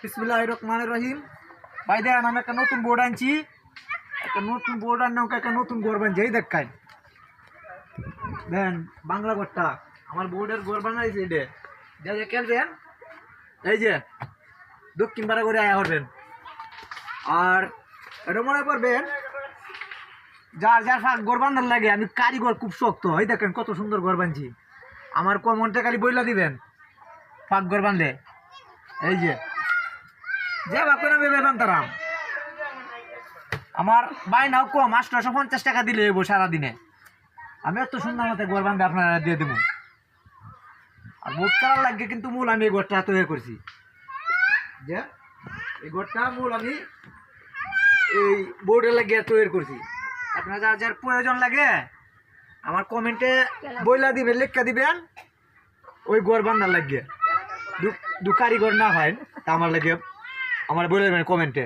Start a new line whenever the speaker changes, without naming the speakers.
বিসমিল্লাহির রহমানির রহিম। ভাই দেখেন আমি একটা নতুন বোর্ড আনছি, একটা নতুন বোর্ড আনলে একটা নতুন ঘর বানছি। এই দেখাই দেন বাংলা ঘরটা আমার বোর্ডের ঘর বানাইছে এটা যা খেলবেন। এই যে দক্ষিণ পাড়া করে আয়া করবেন আর এটা মনে করবেন যার যার ফাঁক ঘর বান্ধার লাগে। আমি কারিগর খুব শক্ত। এই দেখেন কত সুন্দর ঘর বানছি। আমার কমনটা খালি বইলা দিবেন ফাঁক ঘর বানলে। এই যে যে বাপের আমি বানতারাম আমার বাই নাও কম 850 টাকা দিলে এবো সারাদিনে। আমি এত সুন্দর মতো ঘর বান্ধে আপনারা দিয়ে দেবো। আর বোর্ড করার লাগে কিন্তু মূল আমি এই ঘরটা তৈরি করছি। যে এই ঘরটা মূল আমি এই বোর্ডের লাগিয়ে তৈরি করছি। আপনার যার যার প্রয়োজন লাগে আমার কমেন্টে বইলা দিবেন, লেখা দিবেন ওই ঘর বান্ধার লাগিয়ে। দু কারিগর না হয় তা আমার লাগে আমার বলে দেবেন কমেন্টে।